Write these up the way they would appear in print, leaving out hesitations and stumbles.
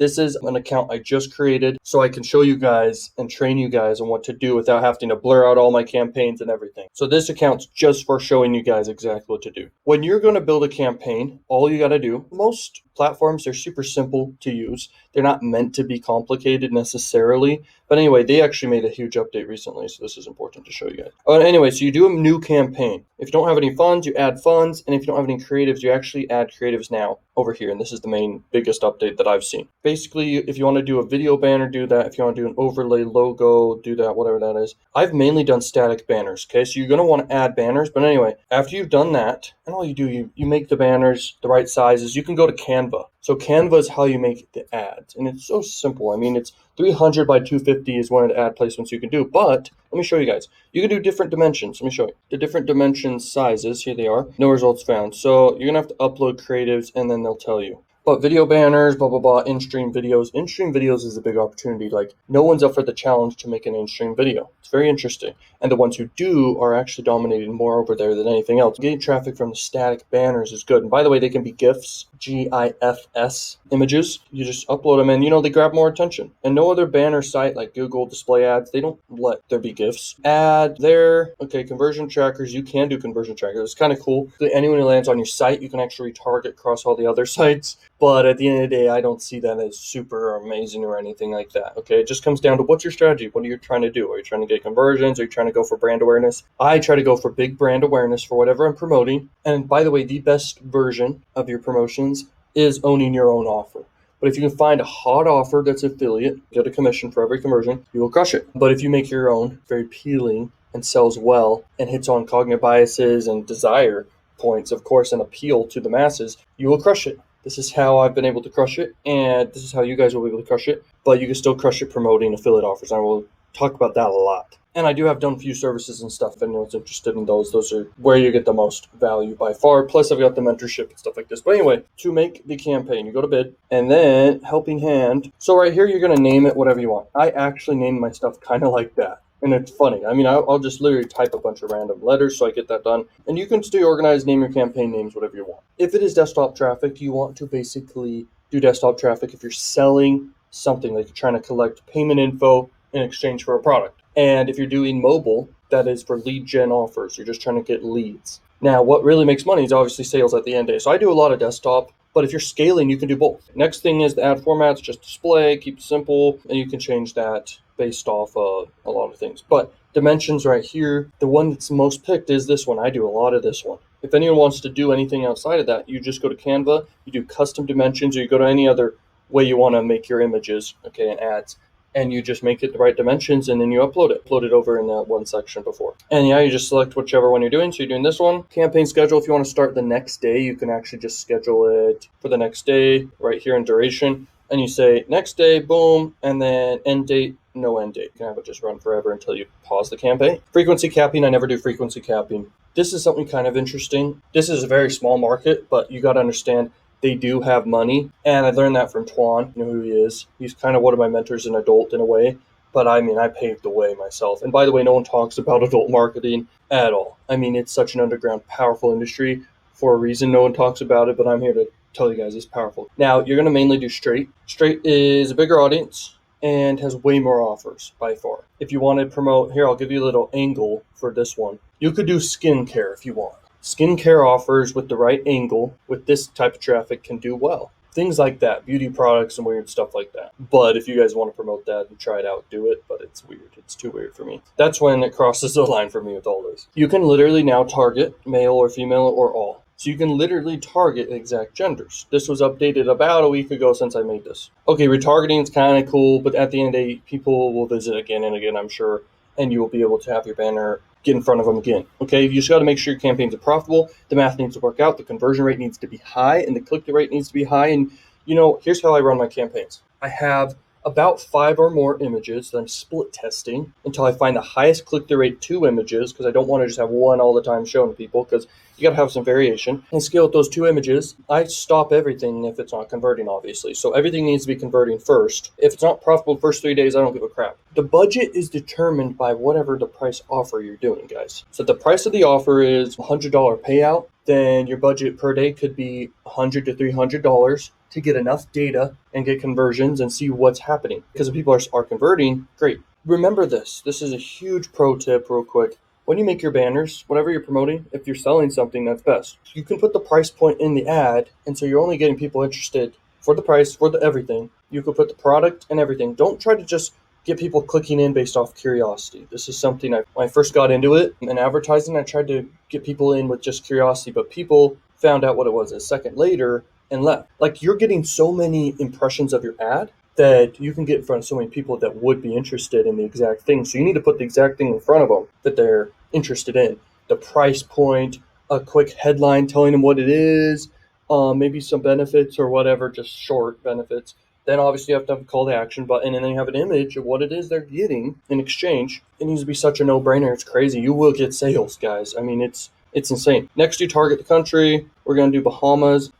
This is an account I just created so I can show you guys and train you guys on what to do without having to blur out all my campaigns and everything. So this account's just for showing you guys exactly what to do. When you're going to build a campaign, all you got to do, most platforms, they're super simple to use. They're not meant to be complicated necessarily. But anyway, they actually made a huge update recently, so this is important to show you guys. Anyway, so you do a new campaign. If you don't have any funds, you add funds. And if you don't have any creatives, you actually add creatives now over here. And this is the main biggest update that I've seen. Basically, if you want to do a video banner, do that. If you want to do an overlay logo, do that, whatever that is. I've mainly done static banners, okay? So you're going to want to add banners. But anyway, after you've done that, and all you do, you make the banners the right sizes. You can go to Canva. So Canva is how you make the ads. And it's so simple. I mean, it's 300 by 250 is one of the ad placements you can do. But let me show you guys. You can do different dimensions. Let me show you. The different dimensions sizes, here they are. No results found. So you're going to have to upload creatives and then they'll tell you. But video banners, blah, blah, blah, in-stream videos. In-stream videos is a big opportunity. Like, no one's up for the challenge to make an in-stream video. It's very interesting. And the ones who do are actually dominating more over there than anything else. Getting traffic from the static banners is good. And by the way, they can be GIFs, GIFs images. You just upload them and, they grab more attention. And no other banner site like Google Display Ads, they don't let there be GIFs. Add there. Okay, conversion trackers. You can do conversion trackers. It's kind of cool. Anyone who lands on your site, you can actually retarget across all the other sites. But at the end of the day, I don't see that as super amazing or anything like that. Okay, it just comes down to what's your strategy? What are you trying to do? Are you trying to get conversions? Are you trying to go for brand awareness? I try to go for big brand awareness for whatever I'm promoting. And by the way, the best version of your promotions is owning your own offer. But if you can find a hot offer that's affiliate, get a commission for every conversion, you will crush it. But if you make your own very appealing and sells well and hits on cognitive biases and desire points, of course, and appeal to the masses, you will crush it. This is how I've been able to crush it, and this is how you guys will be able to crush it, but you can still crush it promoting affiliate offers. I will talk about that a lot. And I do have done a few services and stuff, if anyone's interested in those. Those are where you get the most value by far. Plus, I've got the mentorship and stuff like this. But anyway, to make the campaign, you go to bid, and then helping hand. So right here, you're going to name it whatever you want. I actually named my stuff kind of like that. And it's funny. I mean, I'll just literally type a bunch of random letters so I get that done. And you can stay organized, name your campaign names, whatever you want. If it is desktop traffic, you want to basically do desktop traffic if you're selling something, like you're trying to collect payment info in exchange for a product. And if you're doing mobile, that is for lead gen offers. You're just trying to get leads. Now, what really makes money is obviously sales at the end of the day. So I do a lot of desktop. But if you're scaling, you can do both. Next thing is the ad formats, just display, keep it simple, and you can change that based off a lot of things. But dimensions right here, the one that's most picked is this one. I do a lot of this one. If anyone wants to do anything outside of that, you just go to Canva, you do custom dimensions, or you go to any other way you want to make your images, okay, and ads. And you just make it the right dimensions, and then you upload it. Upload it over in that one section before. And yeah, you just select whichever one you're doing. So you're doing this one. Campaign schedule, if you want to start the next day, you can actually just schedule it for the next day right here in duration. And you say next day, boom, and then end date, no end date. You can have it just run forever until you pause the campaign. Frequency capping, I never do frequency capping. This is something kind of interesting. This is a very small market, but you got to understand they do have money, and I learned that from Twan. You know who he is. He's kind of one of my mentors in adult in a way, but I mean, I paved the way myself. And by the way, no one talks about adult marketing at all. I mean, it's such an underground, powerful industry for a reason. No one talks about it, but I'm here to tell you guys it's powerful. Now, you're going to mainly do straight. Straight is a bigger audience and has way more offers by far. If you want to promote, here, I'll give you a little angle for this one. You could do skincare if you want. Skincare offers with the right angle with this type of traffic can do well. Things like that, beauty products and weird stuff like that. But if you guys want to promote that and try it out, do it. But it's weird. It's too weird for me. That's when it crosses the line for me with all this. You can literally now target male or female or all. So you can literally target exact genders. This was updated about a week ago since I made this. Okay, retargeting is kind of cool, but at the end of the day, people will visit again and again, I'm sure. And you will be able to have your banner get in front of them again. Okay, you just got to make sure your campaigns are profitable. The math needs to work out. The conversion rate needs to be high, and the click-through rate needs to be high. And here's how I run my campaigns. I have about 5 or more images that I'm split testing until I find the highest click-through rate 2 images, because I don't want to just have one all the time showing people, because you got to have some variation. And scale with those 2 images. I stop everything if it's not converting, obviously. So everything needs to be converting first. If it's not profitable the first 3 days, I don't give a crap. The budget is determined by whatever the price offer you're doing, guys. So the price of the offer is $100 payout. then your budget per day could be $100 to $300 to get enough data and get conversions and see what's happening. Because if people are converting, great. Remember this. This is a huge pro tip real quick. When you make your banners, whatever you're promoting, if you're selling something, that's best. You can put the price point in the ad, and so you're only getting people interested for the price, for the everything. You could put the product and everything. Don't try to just get people clicking in based off curiosity. This is something when I first got into it in advertising, I tried to get people in with just curiosity, but people found out what it was a second later and left. Like, you're getting so many impressions of your ad that you can get in front of so many people that would be interested in the exact thing. So you need to put the exact thing in front of them that they're interested in. The price point, a quick headline telling them what it is, maybe some benefits or whatever, just short benefits. Then obviously you have to have a call to action button, and then you have an image of what it is they're getting in exchange. It needs to be such a no-brainer. It's crazy. You will get sales, guys. I mean, it's insane. Next, you target the country. We're going to do Bahamas.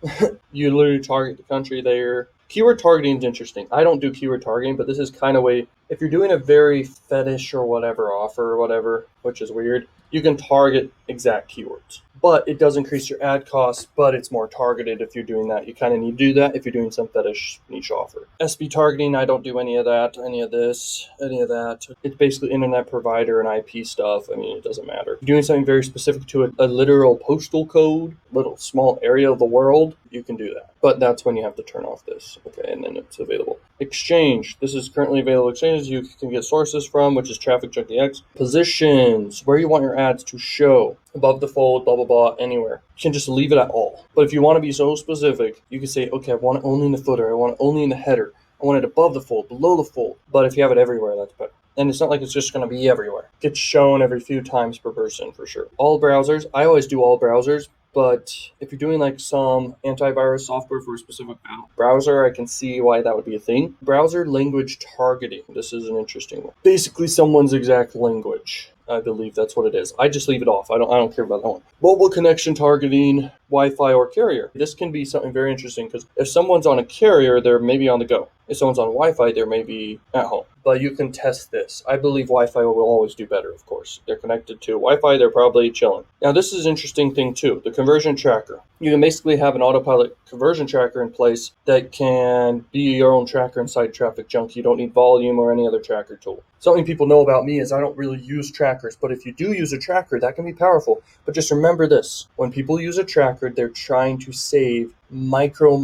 You literally target the country there. Keyword targeting is interesting. I don't do keyword targeting, but this is kind of way, if you're doing a very fetish or whatever offer or whatever, which is weird, you can target exact keywords. But it does increase your ad costs, but it's more targeted if you're doing that. You kind of need to do that if you're doing some fetish niche offer. SB targeting, I don't do any of that, any of this, any of that. It's basically internet provider and IP stuff. I mean, it doesn't matter. If you're doing something very specific to a literal postal code, little small area of the world, you can do that. But that's when you have to turn off this. Okay, and then it's available. Exchange. This is currently available exchanges you can get sources from, which is TrafficJunky X. Positions, where you want your ads to show. Above the fold, blah, blah, blah, anywhere. You can just leave it at all. But if you want to be so specific, you can say, okay, I want it only in the footer. I want it only in the header. I want it above the fold, below the fold. But if you have it everywhere, that's better. And it's not like it's just going to be everywhere. It gets shown every few times per person for sure. All browsers. I always do all browsers. But if you're doing like some antivirus software for a specific browser, I can see why that would be a thing. Browser language targeting. This is an interesting one. Basically someone's exact language. I believe that's what it is. I just leave it off. I don't care about that one. Mobile connection targeting, Wi-Fi or carrier. This can be something very interesting because if someone's on a carrier, they're maybe on the go. If someone's on Wi-Fi, they're maybe at home. But you can test this. I believe Wi-Fi will always do better, of course. They're connected to Wi-Fi, they're probably chilling. Now, this is an interesting thing too, the conversion tracker. You can basically have an autopilot conversion tracker in place that can be your own tracker inside TrafficJunky. You don't need volume or any other tracker tool. Something people know about me is I don't really use trackers, but if you do use a tracker, that can be powerful. But just remember this, when people use a tracker, they're trying to save micro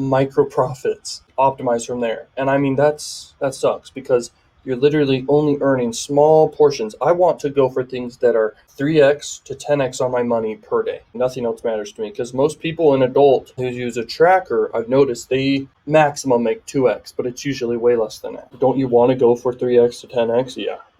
profits, optimize from there. And I mean, that sucks because you're literally only earning small portions. I want to go for things that are 3x to 10x on my money per day. Nothing else matters to me because most people, an adult who use a tracker, I've noticed they maximum make 2x, but it's usually way less than that. Don't you want to go for 3x to 10x?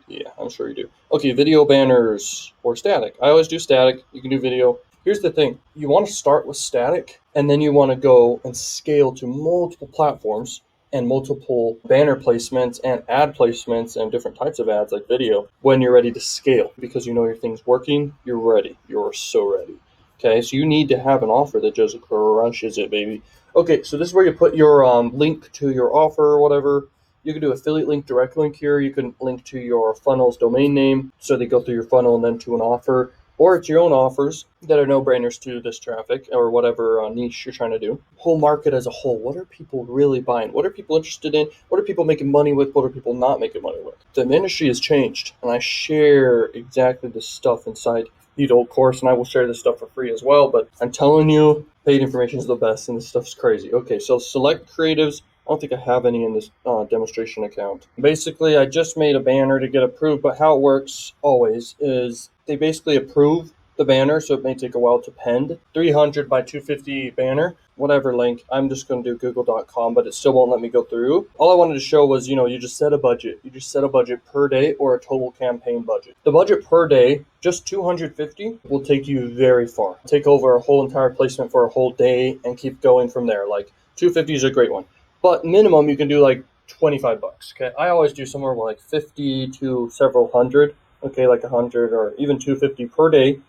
Yeah, I'm sure you do. Okay, video banners or static. I always do static. You can do video. Here's the thing. You want to start with static, and then you want to go and scale to multiple platforms and multiple banner placements and ad placements and different types of ads like video when you're ready to scale. Because you know your thing's working, you're ready. You're so ready. Okay, so you need to have an offer that just crushes it, baby. Okay, so this is where you put your link to your offer or whatever. You can do affiliate link, direct link here. You can link to your funnel's domain name so they go through your funnel and then to an offer. Or it's your own offers that are no-brainers to this traffic or whatever niche you're trying to do. Whole market as a whole. What are people really buying? What are people interested in? What are people making money with? What are people not making money with? The industry has changed, and I share exactly this stuff inside the adult course, and I will share this stuff for free as well. But I'm telling you, paid information is the best, and this stuff's crazy. Okay, so select creatives. I don't think I have any in this demonstration account. Basically, I just made a banner to get approved, but how it works always is they basically approve the banner, so it may take a while to pend. 300 by 250 banner, whatever link. I'm just going to do google.com, but it still won't let me go through. All I wanted to show was, you just set a budget. You just set a budget per day or a total campaign budget. The budget per day, just 250, will take you very far. Take over a whole entire placement for a whole day and keep going from there. Like 250 is a great one. But minimum, you can do like $25. Okay, I always do somewhere like 50 to several hundred. Okay, like 100 or even 250 per day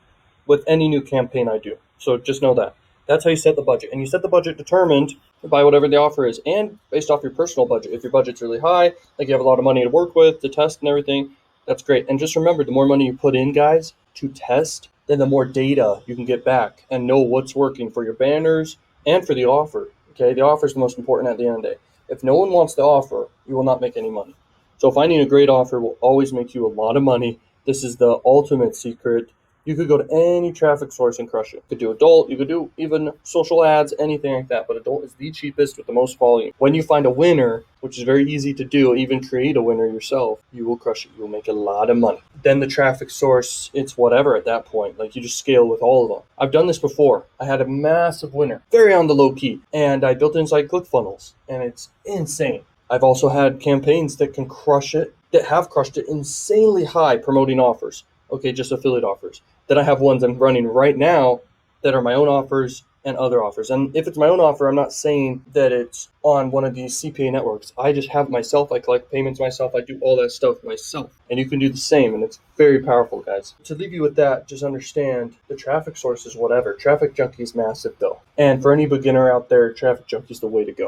with any new campaign I do. So just know that. That's how you set the budget. And you set the budget determined by whatever the offer is and based off your personal budget. If your budget's really high, like you have a lot of money to work with, to test and everything, that's great. And just remember, the more money you put in, guys, to test, then the more data you can get back and know what's working for your banners and for the offer. Okay, the offer is the most important at the end of the day. If no one wants the offer, you will not make any money. So finding a great offer will always make you a lot of money. This is the ultimate secret. You could go to any traffic source and crush it. You could do adult, you could do even social ads, anything like that. But adult is the cheapest with the most volume. When you find a winner, which is very easy to do, even create a winner yourself, you will crush it. You will make a lot of money. Then the traffic source, it's whatever at that point. Like you just scale with all of them. I've done this before. I had a massive winner, very on the low key. And I built it inside ClickFunnels. And it's insane. I've also had campaigns that can crush it, that have crushed it insanely high promoting offers. Okay, just affiliate offers. Then I have ones I'm running right now that are my own offers and other offers. And if it's my own offer, I'm not saying that it's on one of these CPA networks. I just have it myself. I collect payments myself. I do all that stuff myself. And you can do the same. And it's very powerful, guys. To leave you with that, just understand the traffic source is whatever. TrafficJunky is massive, though. And for any beginner out there, TrafficJunky is the way to go.